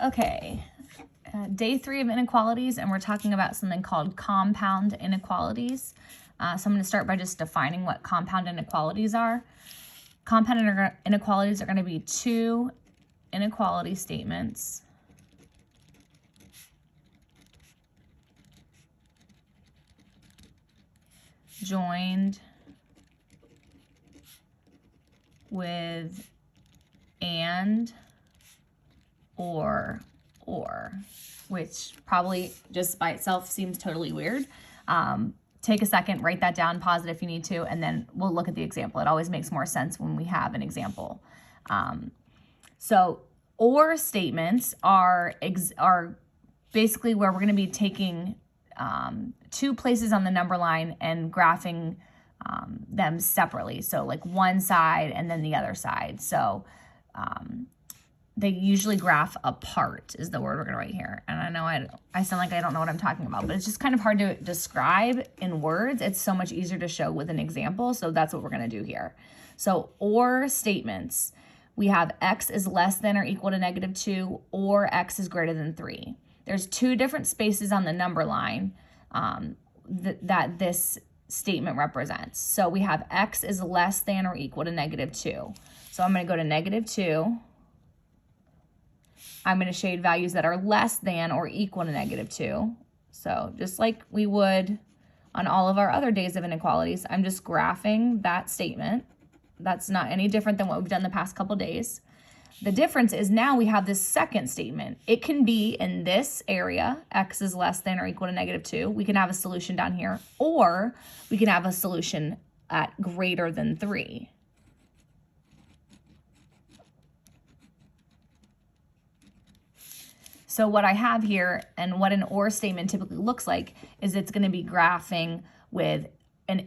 Okay, day 3 of inequalities, and we're talking about something called compound inequalities. So I'm going to start by just defining what compound inequalities are. Compound inequalities are going to be two inequality statements joined with and or, which probably just by itself seems totally weird. Take a second, write that down, pause it if you need to, and then we'll look at the example. It always makes more sense when we have an example. So or statements are basically where we're going to be taking two places on the number line and graphing them separately. So like one side and then the other side. So they usually graph apart is the word we're going to write here. And I know I sound like I don't know what I'm talking about, but it's just kind of hard to describe in words. It's so much easier to show with an example. So that's what we're going to do here. So or statements, we have x is less than or equal to -2 or x is greater than 3. There's two different spaces on the number line that this statement represents. So we have x is less than or equal to -2. So I'm going to go to -2. I'm going to shade values that are less than or equal to -2. So just like we would on all of our other days of inequalities, I'm just graphing that statement. That's not any different than what we've done the past couple days. The difference is now we have this second statement. It can be in this area, x is less than or equal to -2. We can have a solution down here, or we can have a solution at greater than 3. So what I have here and what an or statement typically looks like is it's going to be graphing with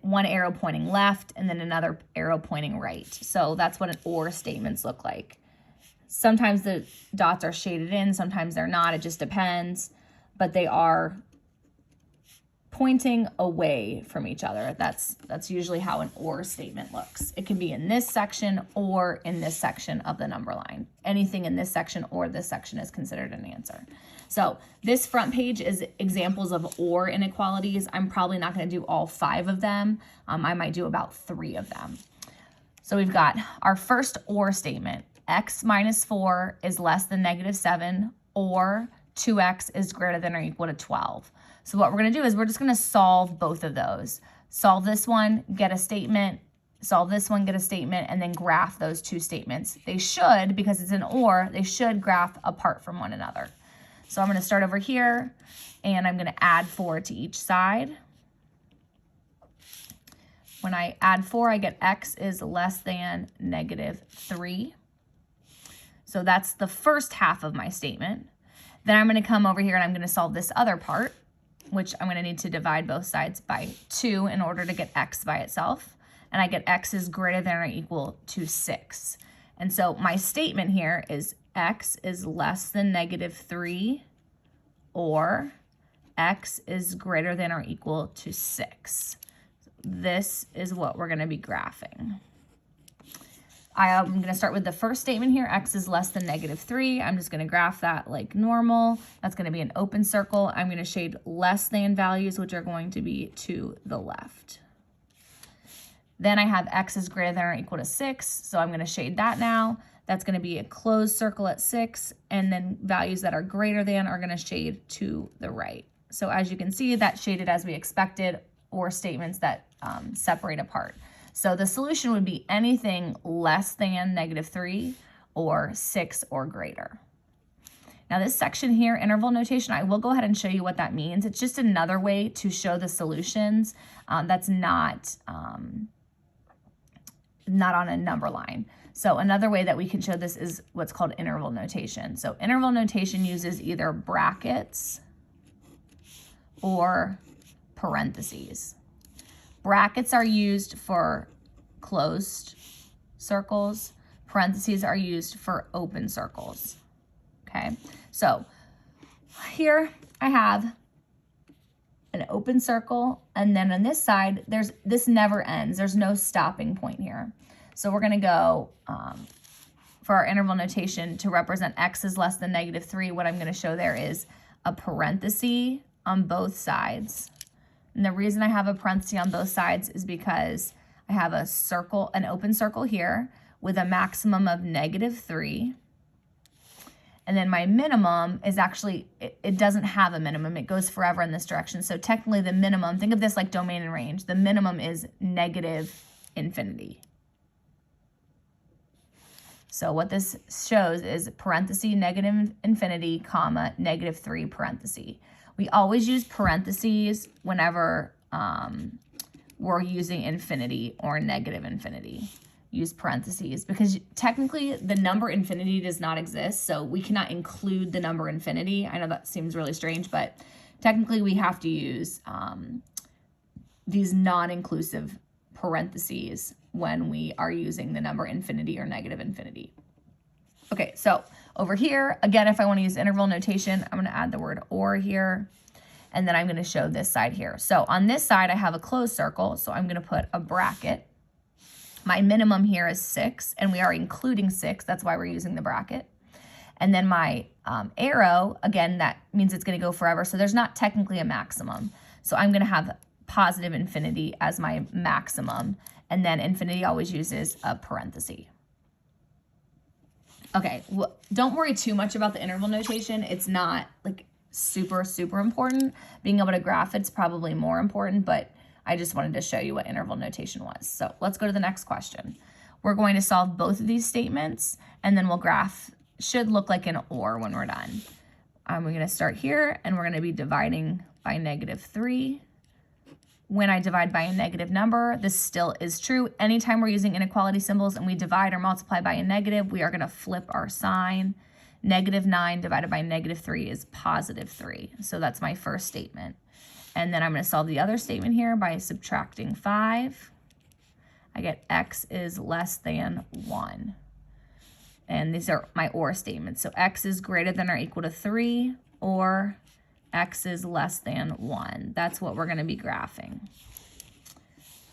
one arrow pointing left and then another arrow pointing right. So that's what an or statements look like. Sometimes the dots are shaded in, sometimes they're not. It just depends, but they are pointing away from each other. That's usually how an or statement looks. It can be in this section or in this section of the number line. Anything in this section or this section is considered an answer. So this front page is examples of or inequalities. I'm probably not going to do all 5 of them. I might do about 3 of them. So we've got our first or statement. X minus 4 is less than -7, or 2x is greater than or equal to 12. So what we're going to do is we're just going to solve both of those. Solve this one, get a statement, solve this one, get a statement, and then graph those two statements. They should, because it's an or, they should graph apart from one another. So I'm going to start over here, and I'm going to add 4 to each side. When I add 4, I get x is less than -3. So that's the first half of my statement. Then I'm going to come over here and I'm going to solve this other part, which I'm going to need to divide both sides by 2 in order to get x by itself. And I get x is greater than or equal to 6. And so my statement here is x is less than -3, or x is greater than or equal to 6. This is what we're going to be graphing. I'm going to start with the first statement here. X is less than -3. I'm just going to graph that like normal. That's going to be an open circle. I'm going to shade less than values, which are going to be to the left. Then I have x is greater than or equal to 6. So I'm going to shade that now. That's going to be a closed circle at 6. And then values that are greater than are going to shade to the right. So as you can see, that shaded as we expected, or statements that separate apart. So the solution would be anything less than -3 or 6 or greater. Now this section here, interval notation, I will go ahead and show you what that means. It's just another way to show the solutions that's not on a number line. So another way that we can show this is what's called interval notation. So interval notation uses either brackets or parentheses. Brackets are used for closed circles. Parentheses are used for open circles. Okay, so here I have an open circle, and then on this side, this never ends. There's no stopping point here. So we're gonna go for our interval notation, to represent x is less than -3, what I'm going to show there is a parenthesis on both sides. And the reason I have a parenthesis on both sides is because I have a circle, an open circle here with a maximum of -3. And then my minimum is actually, it doesn't have a minimum. It goes forever in this direction. So technically the minimum, think of this like domain and range. The minimum is -infinity. So what this shows is parenthesis -infinity, comma, -3 parenthesis. We always use parentheses whenever we're using infinity or -infinity. Use parentheses because technically the number infinity does not exist, so we cannot include the number infinity. I know that seems really strange, but technically we have to use these non-inclusive parentheses when we are using the number infinity or -infinity. Okay, so over here, again, if I want to use interval notation, I'm going to add the word or here, and then I'm going to show this side here. So on this side, I have a closed circle, so I'm going to put a bracket. My minimum here is 6, and we are including 6. That's why we're using the bracket. And then my arrow, again, that means it's going to go forever. So there's not technically a maximum. So I'm going to have positive infinity as my maximum. And then infinity always uses a parenthesis. Okay, well, don't worry too much about the interval notation. It's not like super, super important. Being able to graph it's probably more important, but I just wanted to show you what interval notation was. So let's go to the next question. We're going to solve both of these statements, and then we'll graph. Should look like an or when we're done. We're going to start here, and we're going to be dividing by -3. When I divide by a negative number, this still is true. Anytime we're using inequality symbols and we divide or multiply by a negative, we are going to flip our sign. -9 divided by -3 is +3. So that's my first statement. And then I'm going to solve the other statement here by subtracting 5. I get x is less than 1. And these are my or statements. So x is greater than or equal to 3, or x is less than 1. That's what we're going to be graphing.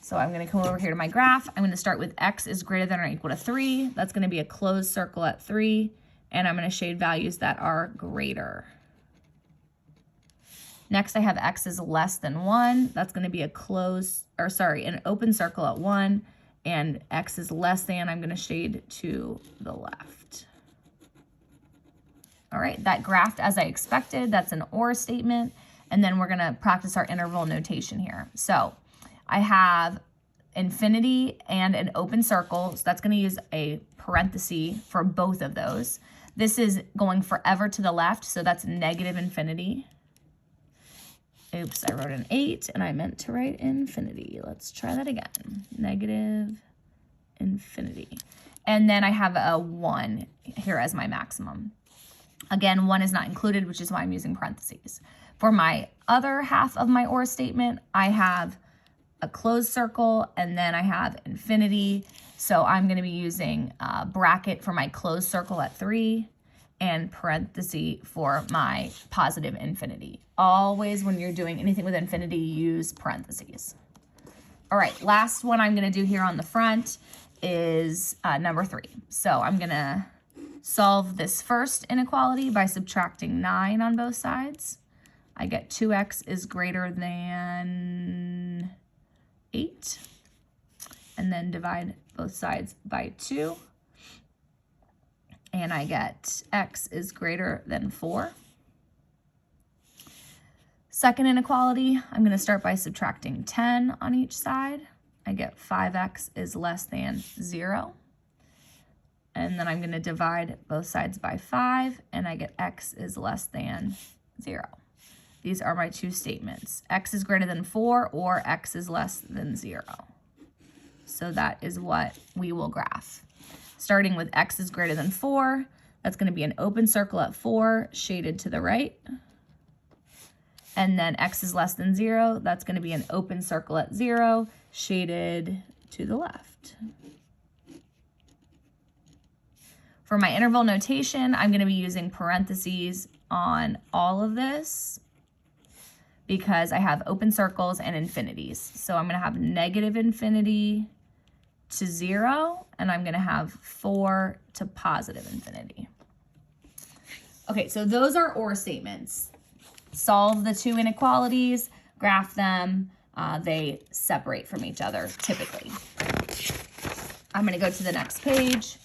So I'm going to come over here to my graph. I'm going to start with x is greater than or equal to 3. That's going to be a closed circle at 3. And I'm going to shade values that are greater. Next, I have x is less than 1. That's going to be an open circle at 1. And x is less than, I'm going to shade to the left. All right, that graphed as I expected. That's an or statement. And then we're going to practice our interval notation here. So I have infinity and an open circle. So that's going to use a parenthesis for both of those. This is going forever to the left, so that's -infinity. Oops, I wrote an 8 and I meant to write infinity. Let's try that again. -infinity. And then I have a 1 here as my maximum. Again, 1 is not included, which is why I'm using parentheses. For my other half of my or statement, I have a closed circle and then I have infinity. So I'm going to be using a bracket for my closed circle at 3 and parenthesis for my positive infinity. Always when you're doing anything with infinity, use parentheses. All right, last one I'm going to do here on the front is number 3. So I'm going to solve this first inequality by subtracting 9 on both sides. I get 2x is greater than 8. And then divide both sides by 2. And I get x is greater than 4. Second inequality, I'm going to start by subtracting 10 on each side. I get 5x is less than 0. And then I'm going to divide both sides by 5, and I get x is less than 0. These are my two statements. X is greater than 4 or x is less than 0. So that is what we will graph. Starting with x is greater than 4, that's going to be an open circle at 4, shaded to the right. And then x is less than 0, that's going to be an open circle at 0, shaded to the left. For my interval notation, I'm going to be using parentheses on all of this because I have open circles and infinities. So I'm going to have negative infinity to 0, and I'm going to have 4 to positive infinity. Okay, so those are OR statements. Solve the two inequalities, graph them. They separate from each other typically. I'm going to go to the next page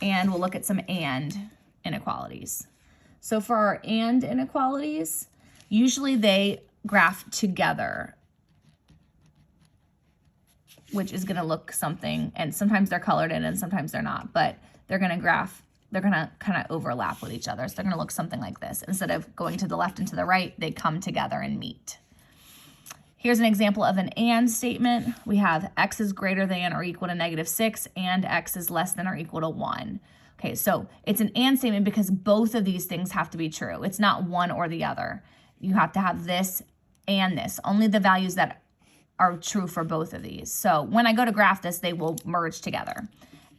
and we'll look at some AND inequalities. So for our AND inequalities, usually they graph together, which is going to look something, and sometimes they're colored in and sometimes they're not, but they're going to graph, they're going to kind of overlap with each other. So they're going to look something like this. Instead of going to the left and to the right, they come together and meet. Here's an example of an AND statement. We have x is greater than or equal to -6 and x is less than or equal to 1. Okay, so it's an AND statement because both of these things have to be true. It's not one or the other. You have to have this and this. Only the values that are true for both of these. So when I go to graph this, they will merge together.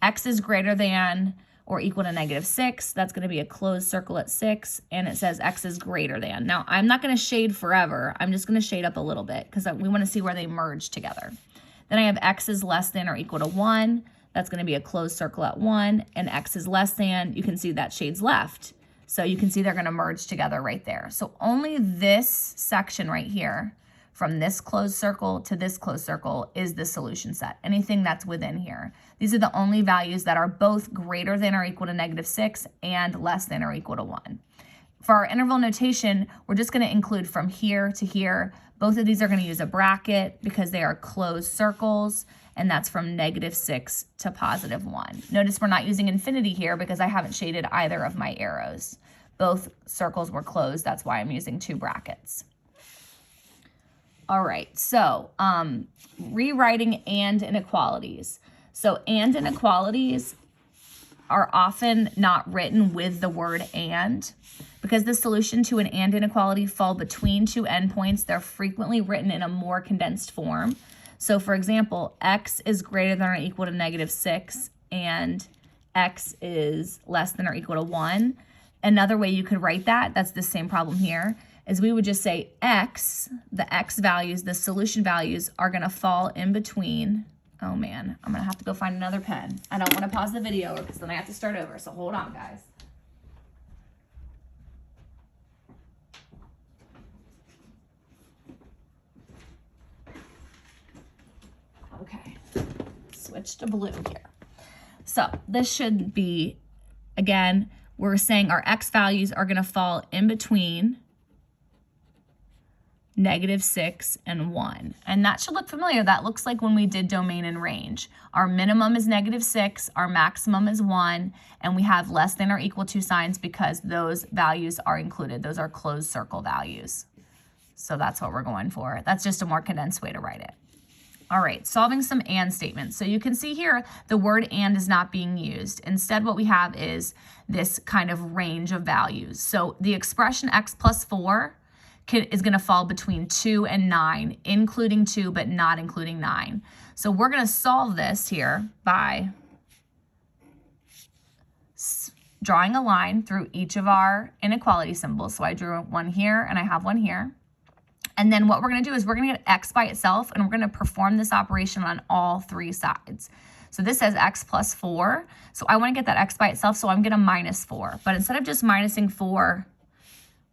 X is greater than or equal to -6. That's going to be a closed circle at 6, and it says x is greater than. Now, I'm not going to shade forever. I'm just going to shade up a little bit because we want to see where they merge together. Then I have x is less than or equal to 1. That's going to be a closed circle at 1, and x is less than. You can see that shades left. So you can see they're going to merge together right there. So only this section right here, from this closed circle to this closed circle, is the solution set. Anything that's within here. These are the only values that are both greater than or equal to -6 and less than or equal to 1. For our interval notation, we're just going to include from here to here. Both of these are going to use a bracket because they are closed circles, and that's from -6 to +1. Notice we're not using infinity here because I haven't shaded either of my arrows. Both circles were closed. That's why I'm using 2 brackets. All right, so rewriting AND inequalities. So AND inequalities are often not written with the word AND. Because the solution to an AND inequality fall between 2 endpoints, they're frequently written in a more condensed form. So for example, x is greater than or equal to -6 and x is less than or equal to 1. Another way you could write that, that's the same problem here, is we would just say x, the x values, the solution values are going to fall in between. Oh man, I'm going to have to go find another pen. I don't want to pause the video because then I have to start over. So hold on, guys. Okay, switch to blue here. So this should be, again, we're saying our x values are going to fall in between -6 and 1. And that should look familiar. That looks like when we did domain and range. Our minimum is -6, our maximum is 1, and we have less than or equal to signs because those values are included. Those are closed circle values. So that's what we're going for. That's just a more condensed way to write it. All right, solving some AND statements. So you can see here the word AND is not being used. Instead, what we have is this kind of range of values. So the expression x plus 4 is going to fall between 2 and 9, including 2 but not including 9. So we're going to solve this here by drawing a line through each of our inequality symbols. So I drew one here and I have one here. And then what we're going to do is we're going to get x by itself, and we're going to perform this operation on all 3 sides. So this says x plus 4. So I want to get that x by itself, so I'm going to -4. But instead of just minusing 4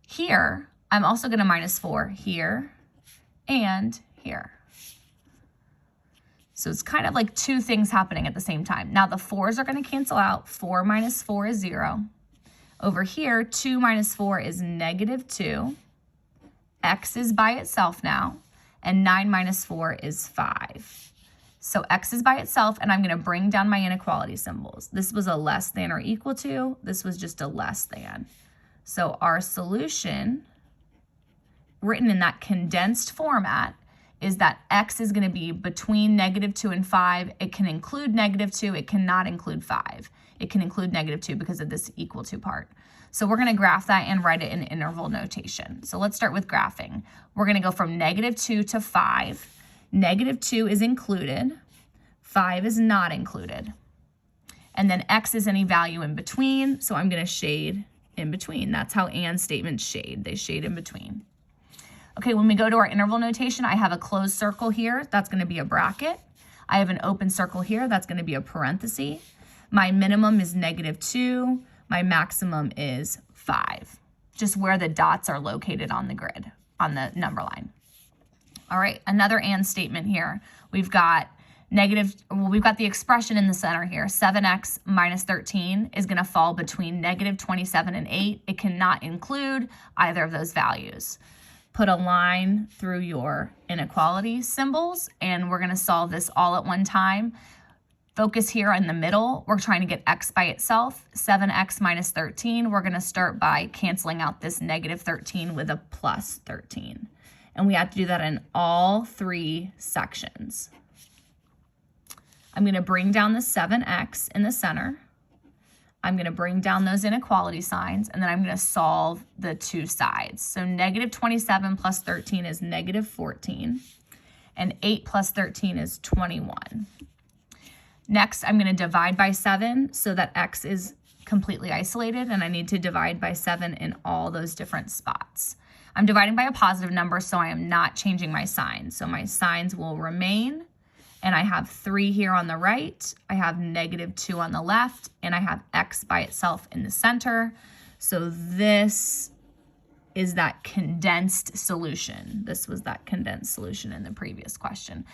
here, I'm also going to -4 here and here. So it's kind of like 2 things happening at the same time. Now the 4s are going to cancel out. 4 minus 4 is 0. Over here, 2 minus 4 is -2. X is by itself now, and 9 minus 4 is 5. So x is by itself, and I'm going to bring down my inequality symbols. This was a less than or equal to. This was just a less than. So our solution, written in that condensed format, is that x is going to be between -2 and 5. It can include -2. It cannot include 5. It can include -2 because of this equal to part. So we're going to graph that and write it in interval notation. So let's start with graphing. We're going to go from -2 to 5. -2 is included. 5 is not included. And then x is any value in between. So I'm going to shade in between. That's how AND statements shade. They shade in between. Okay, when we go to our interval notation, I have a closed circle here. That's going to be a bracket. I have an open circle here. That's going to be a parenthesis. My minimum is -2. My maximum is 5. Just where the dots are located on the grid, on the number line. All right, another and statement here. We've got we've got the expression in the center here. 7x minus 13 is going to fall between -27 and 8. It cannot include either of those values. Put a line through your inequality symbols, and we're going to solve this all at one time. Focus here in the middle. We're trying to get x by itself. 7x minus 13. We're going to start by canceling out this -13 with a plus 13. And we have to do that in all 3 sections. I'm going to bring down the 7x in the center. I'm going to bring down those inequality signs, and then I'm going to solve the 2 sides. So -27 plus 13 is -14, and 8 plus 13 is 21. Next, I'm going to divide by 7 so that x is completely isolated, and I need to divide by 7 in all those different spots. I'm dividing by a positive number, so I am not changing my signs. So my signs will remain, and I have 3 here on the right, I have -2 on the left, and I have x by itself in the center. So this is that condensed solution. This was that condensed solution in the previous question.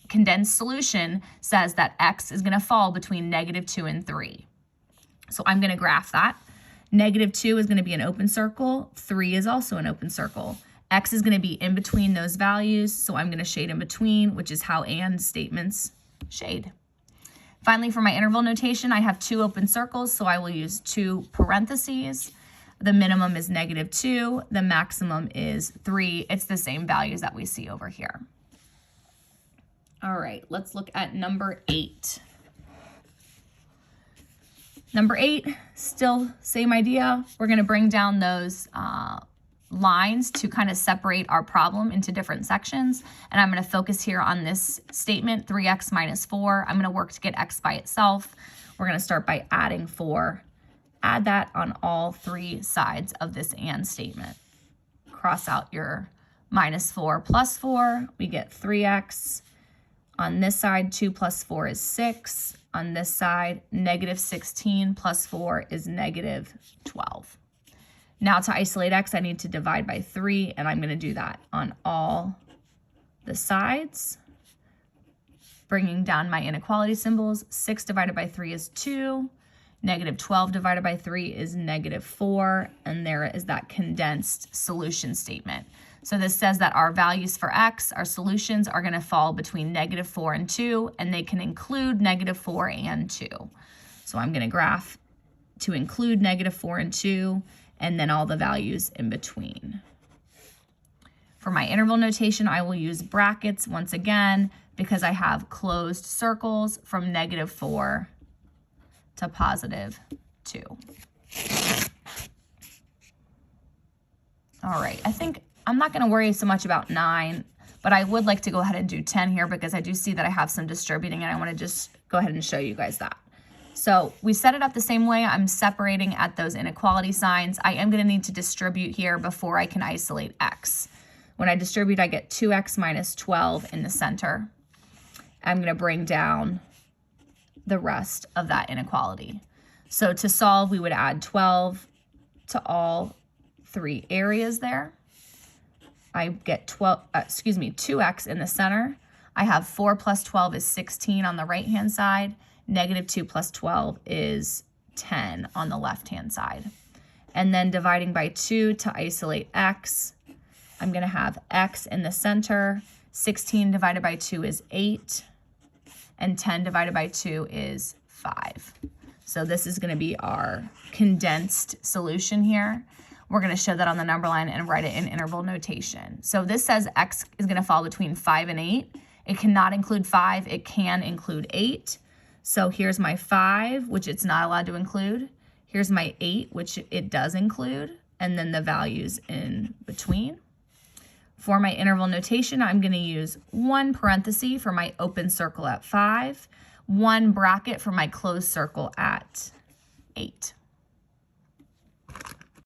Condensed solution says that x is going to fall between -2 and 3. So I'm going to graph that. -2 is going to be an open circle. 3 is also an open circle. X is going to be in between those values, so I'm going to shade in between, which is how and statements shade. Finally, for my interval notation, I have 2 open circles, so I will use 2 parentheses. The minimum is -2. The maximum is 3. It's the same values that we see over here. All right, let's look at number 8. Number 8, still same idea. We're going to bring down those lines to kind of separate our problem into different sections. And I'm going to focus here on this statement, 3x minus 4. I'm going to work to get x by itself. We're going to start by adding 4. Add that on all 3 sides of this and statement. Cross out your -4 plus 4. We get 3x. On this side, 2 plus 4 is 6. On this side, -16 plus 4 is -12. Now to isolate x, I need to divide by 3, and I'm going to do that on all the sides. Bringing down my inequality symbols, 6 divided by 3 is 2. -12 divided by 3 is -4, and there is that condensed solution statement. So this says that our values for x, our solutions, are going to fall between -4 and 2, and they can include -4 and 2. So I'm going to graph to include -4 and 2, and then all the values in between. For my interval notation, I will use brackets once again because I have closed circles from -4 to +2. All right, I think I'm not going to worry so much about 9, but I would like to go ahead and do 10 here because I do see that I have some distributing, and I want to just go ahead and show you guys that. So we set it up the same way. I'm separating at those inequality signs. I am going to need to distribute here before I can isolate x. When I distribute, I get 2x minus 12 in the center. I'm going to bring down the rest of that inequality. So to solve, we would add 12 to all 3 areas there. I get 2x in the center. I have 4 plus 12 is 16 on the right-hand side. -2 plus 12 is 10 on the left-hand side. And then dividing by 2 to isolate x, I'm going to have x in the center. 16 divided by 2 is 8. And 10 divided by 2 is 5. So this is going to be our condensed solution here. We're going to show that on the number line and write it in interval notation. So this says x is going to fall between 5 and 8. It cannot include 5. It can include 8. So here's my 5, which it's not allowed to include. Here's my 8, which it does include. And then the values in between. For my interval notation, I'm going to use 1 parenthesis for my open circle at 5, 1 bracket for my closed circle at 8.